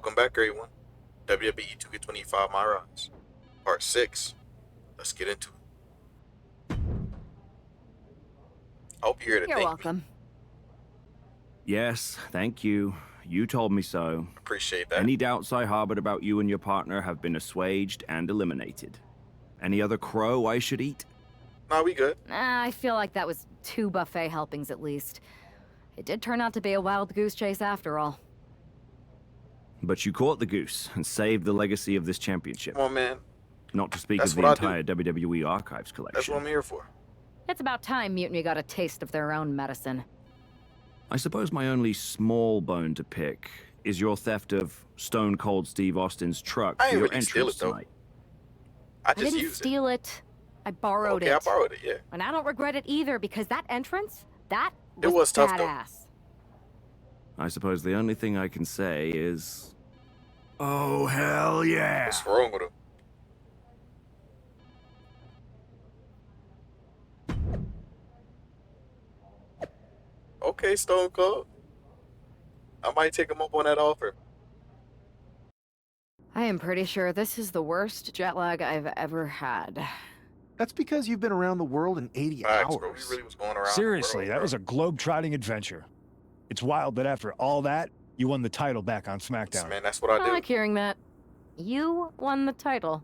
Welcome back, everyone. WWE 2K25 Myrise, Part 6. Let's get into it. I hope you're here to You're thank welcome. me. Yes, thank you. You told me so. Appreciate that. Any doubts I harbored about you and your partner have been assuaged and eliminated. Any other crow I should eat? Nah, we good. I feel like that was 2 buffet helpings at least. It did turn out to be a wild goose chase after all. But you caught the goose and saved the legacy of this championship. Come on, man. Not to speak That's of the what I entire WWE Archives collection. That's what I'm here for. It's about time Mutiny got a taste of their own medicine. I suppose my only small bone to pick is your theft of Stone Cold Steve Austin's truck I for ain't your really steal entrance it, though. tonight. I I just didn't used steal it. I borrowed Okay, it. I borrowed it, yeah. And I don't regret it either because that entrance, that It was was tough, though. badass. I suppose the only thing I can say is... oh, hell yeah! What's wrong with him? Okay, Stone Cold. I might take him up on that offer. I am pretty sure this is the worst jet lag I've ever had. That's because you've been around the world in 80 Facts, bro. hours. We really was going around. Seriously, the world, that was a globe-trotting adventure. It's wild that after all that, you won the title back on SmackDown. Man, that's what I I do. like hearing that. You won the title.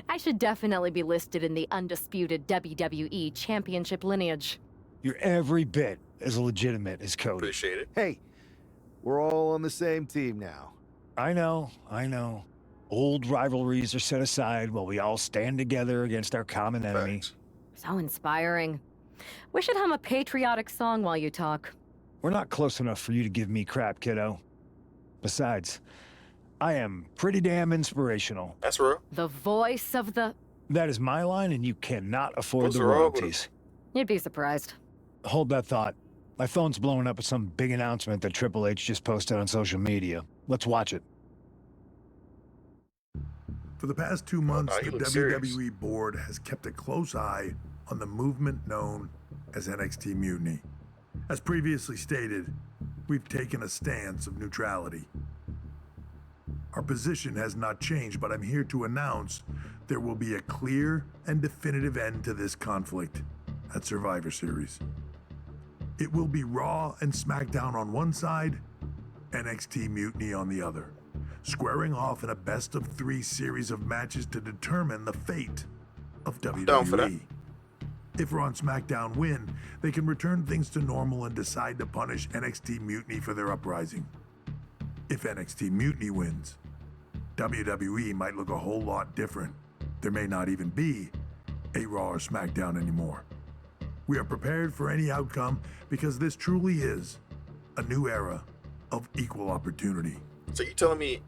I should definitely be listed in the undisputed WWE Championship lineage. You're every bit as legitimate as Cody. Appreciate it. Hey, we're all on the same team now. I know. Old rivalries are set aside while we all stand together against our common enemy. Facts. So inspiring. We should hum a patriotic song while you talk. We're not close enough for you to give me crap, kiddo. Besides, I am pretty damn inspirational. That's real. The voice of the... That is my line, and you cannot afford What's the wrong with royalties. You'd be surprised. Hold that thought. My phone's blowing up with some big announcement that Triple H just posted on social media. Let's watch it. For the past 2 months, he the looks WWE serious. board has kept a close eye on the movement known as NXT Mutiny. As previously stated, we've taken a stance of neutrality. Our position has not changed, but I'm here to announce there will be a clear and definitive end to this conflict at Survivor Series. It will be Raw and SmackDown on one side, NXT Mutiny on the other, squaring off in a best-of-3 series of matches to determine the fate of WWE. Down for that. If Raw and SmackDown win, they can return things to normal and decide to punish NXT Mutiny for their uprising. If NXT Mutiny wins, WWE might look a whole lot different. There may not even be a Raw or SmackDown anymore. We are prepared for any outcome because this truly is a new era of equal opportunity. So you telling me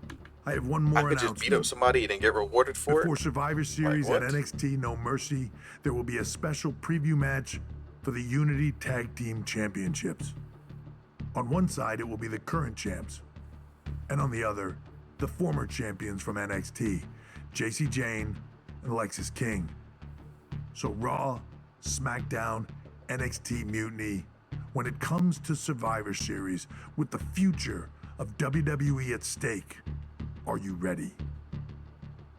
I have one I more could just beat up announcement. somebody and then get rewarded for Before it? Survivor Series at what? NXT No Mercy, there will be a special preview match for the Unity Tag Team Championships. On one side, it will be the current champs, and on the other, the former champions from NXT, JC Jane and Alexis King. So Raw, SmackDown, NXT Mutiny, when it comes to Survivor Series with the future of WWE at stake, are you ready?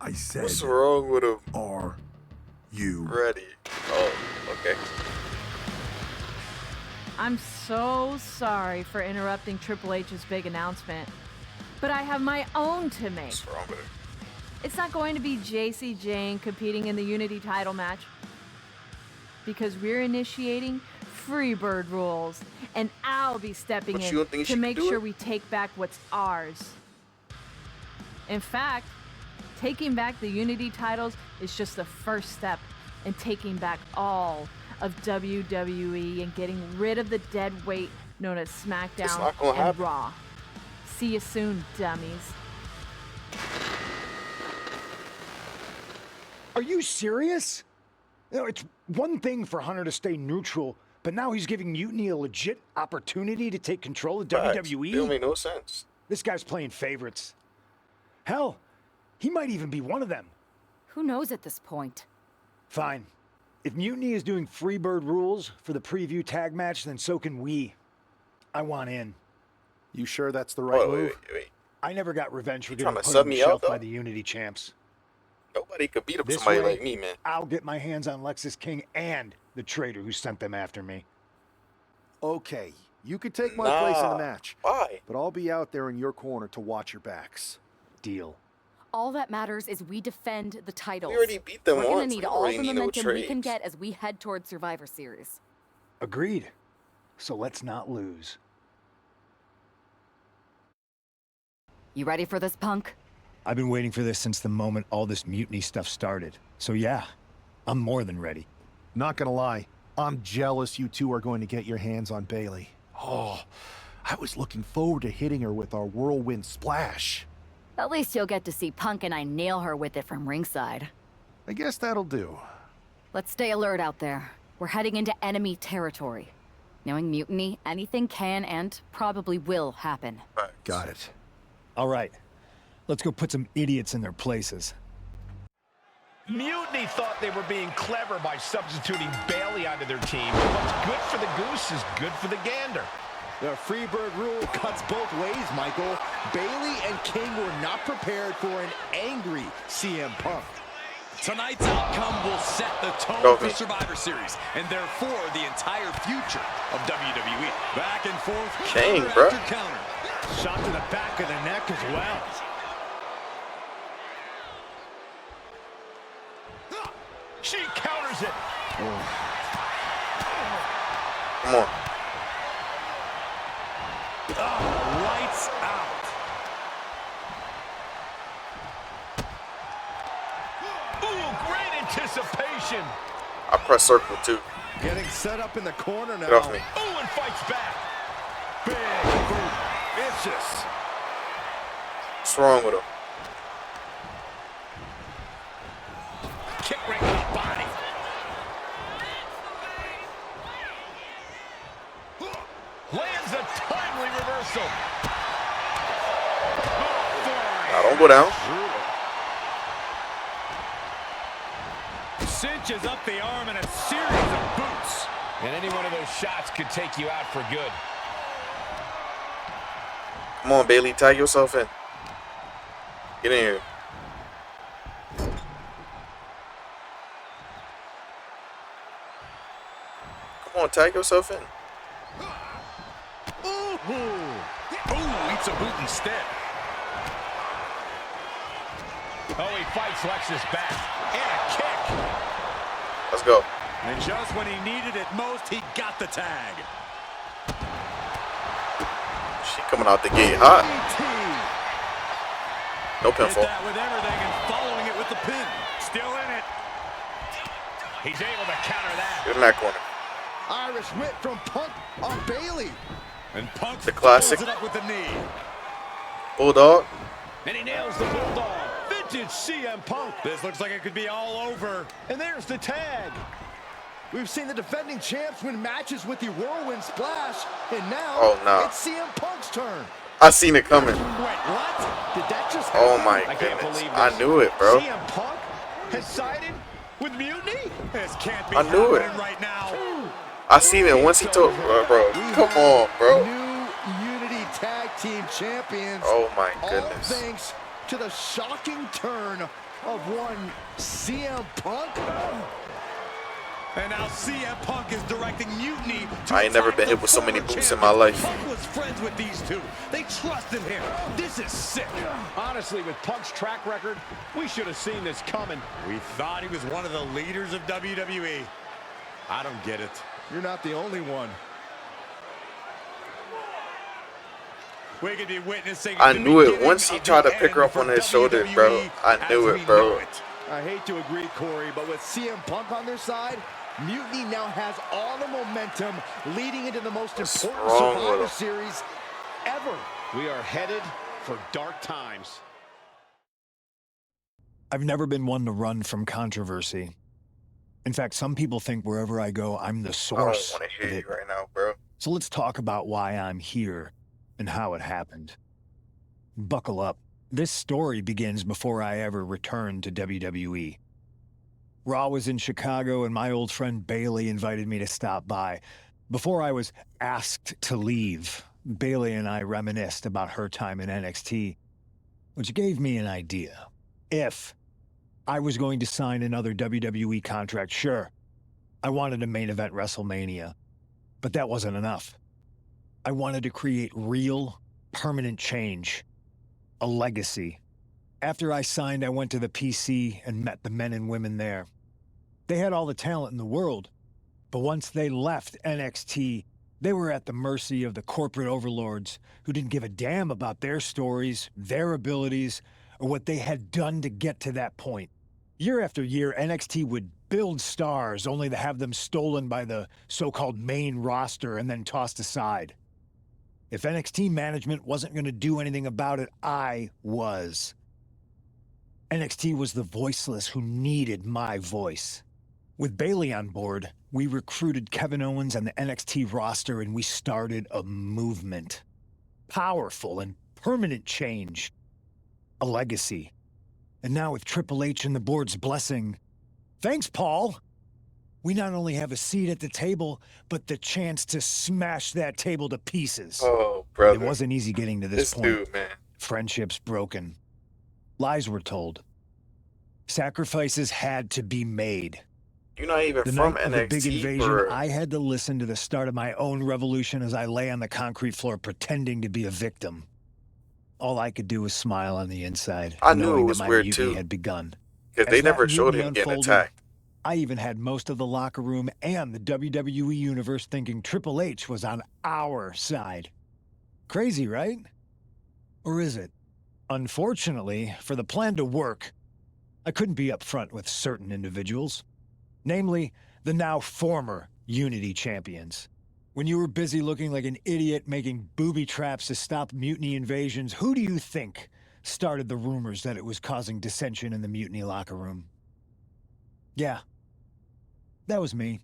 I said, What's wrong with him? are you Ready. Oh, okay. I'm so sorry for interrupting Triple H's big announcement, but I have my own to make. What's wrong with him? It's not going to be JC Jane competing in the Unity title match because we're initiating Freebird rules, and I'll be stepping But you in don't think she to can make do sure it? we take back what's ours. In fact, taking back the Unity titles is just the first step in taking back all of WWE and getting rid of the dead weight known as SmackDown not gonna and happen. Raw. See you soon, dummies. Are you serious? You know, it's one thing for Hunter to stay neutral, but now he's giving Mutiny a legit opportunity to take control of Facts. WWE? It don't make no sense. This guy's playing favorites. Hell, he might even be one of them. Who knows at this point? Fine. If Mutiny is doing Freebird rules for the preview tag match, then so can we. I want in. You sure that's the right Oh, move? wait. I never got revenge for You getting trying to put sub on the me out, shelf though? by the Unity champs. Nobody could beat up This somebody way, like me, man. I'll get my hands on Lexus King and the traitor who sent them after me. Okay, you could take my place in the Nah. match, Why? but I'll be out there in your corner to watch your backs. Deal. All that matters is we defend the titles. We already beat them We're gonna once. need We don't all really the need no momentum we can trades. get as we head towards Survivor Series. Agreed. So let's not lose. You ready for this, Punk? I've been waiting for this since the moment all this mutiny stuff started. So yeah, I'm more than ready. Not gonna lie, I'm jealous you two are going to get your hands on Bailey. Oh, I was looking forward to hitting her with our whirlwind splash. At least you'll get to see Punk and I nail her with it from ringside. I guess that'll do. Let's stay alert out there. We're heading into enemy territory. Knowing mutiny, anything can and probably will happen. Facts. Got it. All right, let's go put some idiots in their places. Mutiny thought they were being clever by substituting Bailey onto their team. What's good for the goose is good for the gander. The Freebird rule cuts both ways, Michael. Bailey and King were not prepared for an angry CM Punk. Tonight's outcome will set the tone Go for me. Survivor Series, and therefore the entire future of WWE. Back and forth, Dang, counter bro. after counter. Shot to the back of the neck as well. She counters it. Come on. Lights out. Ooh, great anticipation. I press circle too. Getting set up in the corner now. Get off me. Ooh, and fights back. Big boot. Vicious. What's wrong with him? Kick right to the body. Lands a timely reversal. Nah, don't go down. Cinches up the arm in a series of boots. And any one of those shots could take you out for good. Come on, Bailey, tag yourself in. Get in here. Come on, tag yourself in. Ooh, eats a boot instead. Oh, he fights Lexus back. And a kick. Let's go. And just when he needed it most, he got the tag. She coming out the gate hot. No Hit pinfall. that with everything and following it with the pin. Still in it. He's able to counter that. Get in that corner. Irish whip from Punk on Bailey. And Punk The classic. follows it up with the knee. Bulldog. And he nails the bulldog. Vintage CM Punk. This looks like it could be all over. And there's the tag. We've seen the defending champs win matches with the whirlwind splash, and now Oh, no. it's CM Punk's turn. I seen it coming. Wait, what? Did that just Oh happen? my I can't goodness. believe I this. knew it, bro. CM Punk has sided with Mutiny? This can't be I knew it. happening right now. I seen it once he told, bro. Come on, bro. New Unity Tag Team Champions. Oh my All goodness. thanks to the shocking turn of one CM Punk. And now CM Punk is directing Mutiny to I ain't never attack been the hit with so many former boots in my champion. life. Punk was friends with these two. They trusted him. This is sick. Honestly, with Punk's track record, we should have seen this coming. We thought he was one of the leaders of WWE. I don't get it. You're not the only one. We could be witnessing. I the knew it beginning once he of tried the to pick her end up on for his shoulder, bro. WWE I knew as it, we bro. know it. I hate to agree, Corey, but with CM Punk on their side, Mutiny now has all the momentum leading into the most What's important wrong with Survivor him? Series ever. We are headed for dark times. I've never been one to run from controversy. In fact, some people think wherever I go, I'm the I don't source want to of hear it. you right now, bro. So let's talk about why I'm here and how it happened. Buckle up. This story begins before I ever returned to WWE. Raw was in Chicago and my old friend Bailey invited me to stop by. Before I was asked to leave, Bailey and I reminisced about her time in NXT. which gave me an idea. If I was going to sign another WWE contract, sure, I wanted a main event WrestleMania, but that wasn't enough. I wanted to create real, permanent change, a legacy. After I signed, I went to the PC and met the men and women there. They had all the talent in the world, but once they left NXT, they were at the mercy of the corporate overlords who didn't give a damn about their stories, their abilities, or what they had done to get to that point. Year after year, NXT would build stars only to have them stolen by the so-called main roster and then tossed aside. If NXT management wasn't going to do anything about it, I was. NXT was the voiceless who needed my voice. With Bayley on board, we recruited Kevin Owens and the NXT roster, and we started a movement. Powerful and permanent change. A legacy. And now with Triple H and the board's blessing, thanks, Paul! We not only have a seat at the table, but the chance to smash that table to pieces. Oh, brother. It wasn't easy getting to this point. Dude, man. Friendships broken. Lies were told. Sacrifices had to be made. You're not even The from night of the big NXT, invasion, bro. I had to listen to the start of my own revolution as I lay on the concrete floor pretending to be a victim. All I could do was smile on the inside, I knew knowing it was that my weird mutiny too, had begun. because they As that never showed mutiny him getting unfolded, attacked. I even had most of the locker room and the WWE universe thinking Triple H was on our side. Crazy, right? Or is it? Unfortunately, for the plan to work, I couldn't be upfront with certain individuals. Namely, the now former Unity champions. When you were busy looking like an idiot making booby traps to stop mutiny invasions, who do you think started the rumors that it was causing dissension in the mutiny locker room? Yeah. That was me.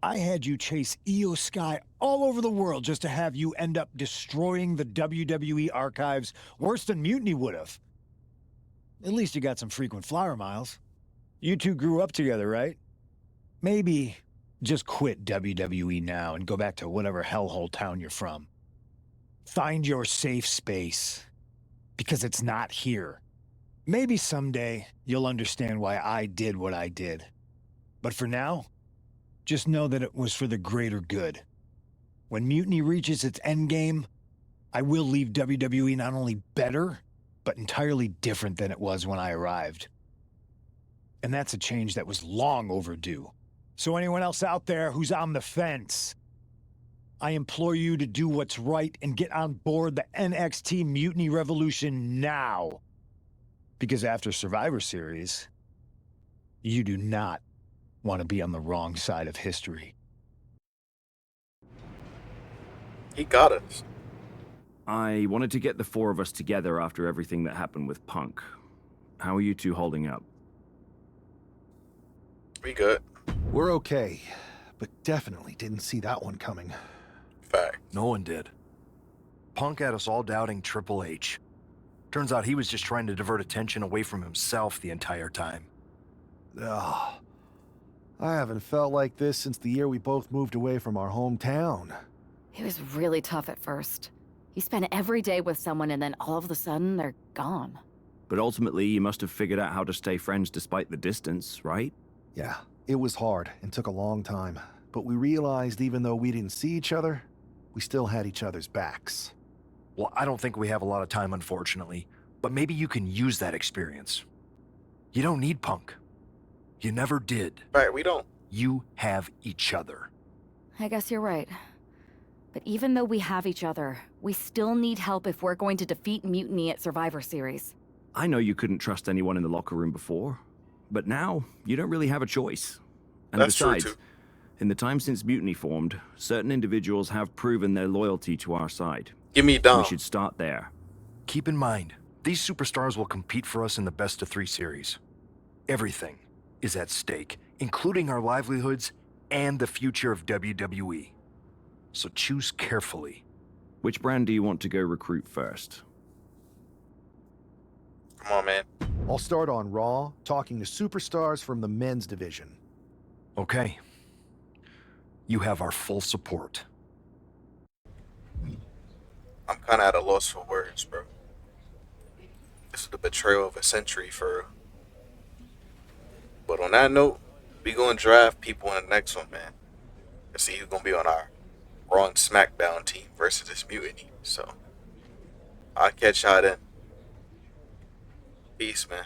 I had you chase Io Sky all over the world just to have you end up destroying the WWE archives worse than Mutiny would have. At least you got some frequent flyer miles. You two grew up together, right? Maybe just quit WWE now and go back to whatever hellhole town you're from. Find your safe space, because it's not here. Maybe someday you'll understand why I did what I did. But for now, just know that it was for the greater good. When Mutiny reaches its endgame, I will leave WWE not only better, but entirely different than it was when I arrived. And that's a change that was long overdue. So anyone else out there who's on the fence, I implore you to do what's right and get on board the NXT Mutiny Revolution now. Because after Survivor Series, you do not want to be on the wrong side of history. He got us. I wanted to get the four of us together after everything that happened with Punk. How are you two holding up? We good. We're okay, but definitely didn't see that one coming. Fact. No one did. Punk had us all doubting Triple H. Turns out he was just trying to divert attention away from himself the entire time. Ugh. I haven't felt like this since the year we both moved away from our hometown. It was really tough at first. You spend every day with someone and then all of a sudden they're gone. But ultimately, you must have figured out how to stay friends despite the distance, right? Yeah, it was hard and took a long time. But we realized even though we didn't see each other, we still had each other's backs. Well, I don't think we have a lot of time, unfortunately. But maybe you can use that experience. You don't need Punk. You never did. Right, we don't. You have each other. I guess you're right. But even though we have each other, we still need help if we're going to defeat Mutiny at Survivor Series. I know you couldn't trust anyone in the locker room before, but now you don't really have a choice. And That's true, besides, too. in the time since Mutiny formed, certain individuals have proven their loyalty to our side. Give me Dom. We should start there. Keep in mind, these superstars will compete for us in the best-of-3 series. Everything is at stake, including our livelihoods and the future of WWE. So choose carefully. Which brand do you want to go recruit first? Come on, man. I'll start on Raw, talking to superstars from the men's division. Okay. You have our full support. I'm kind of at a loss for words, bro. This is the betrayal of a century for real. But on that note, we gonna draft people in the next one, man. And see who's gonna be on our Raw and SmackDown team versus this mutiny. So I'll catch y'all then. Peace, man.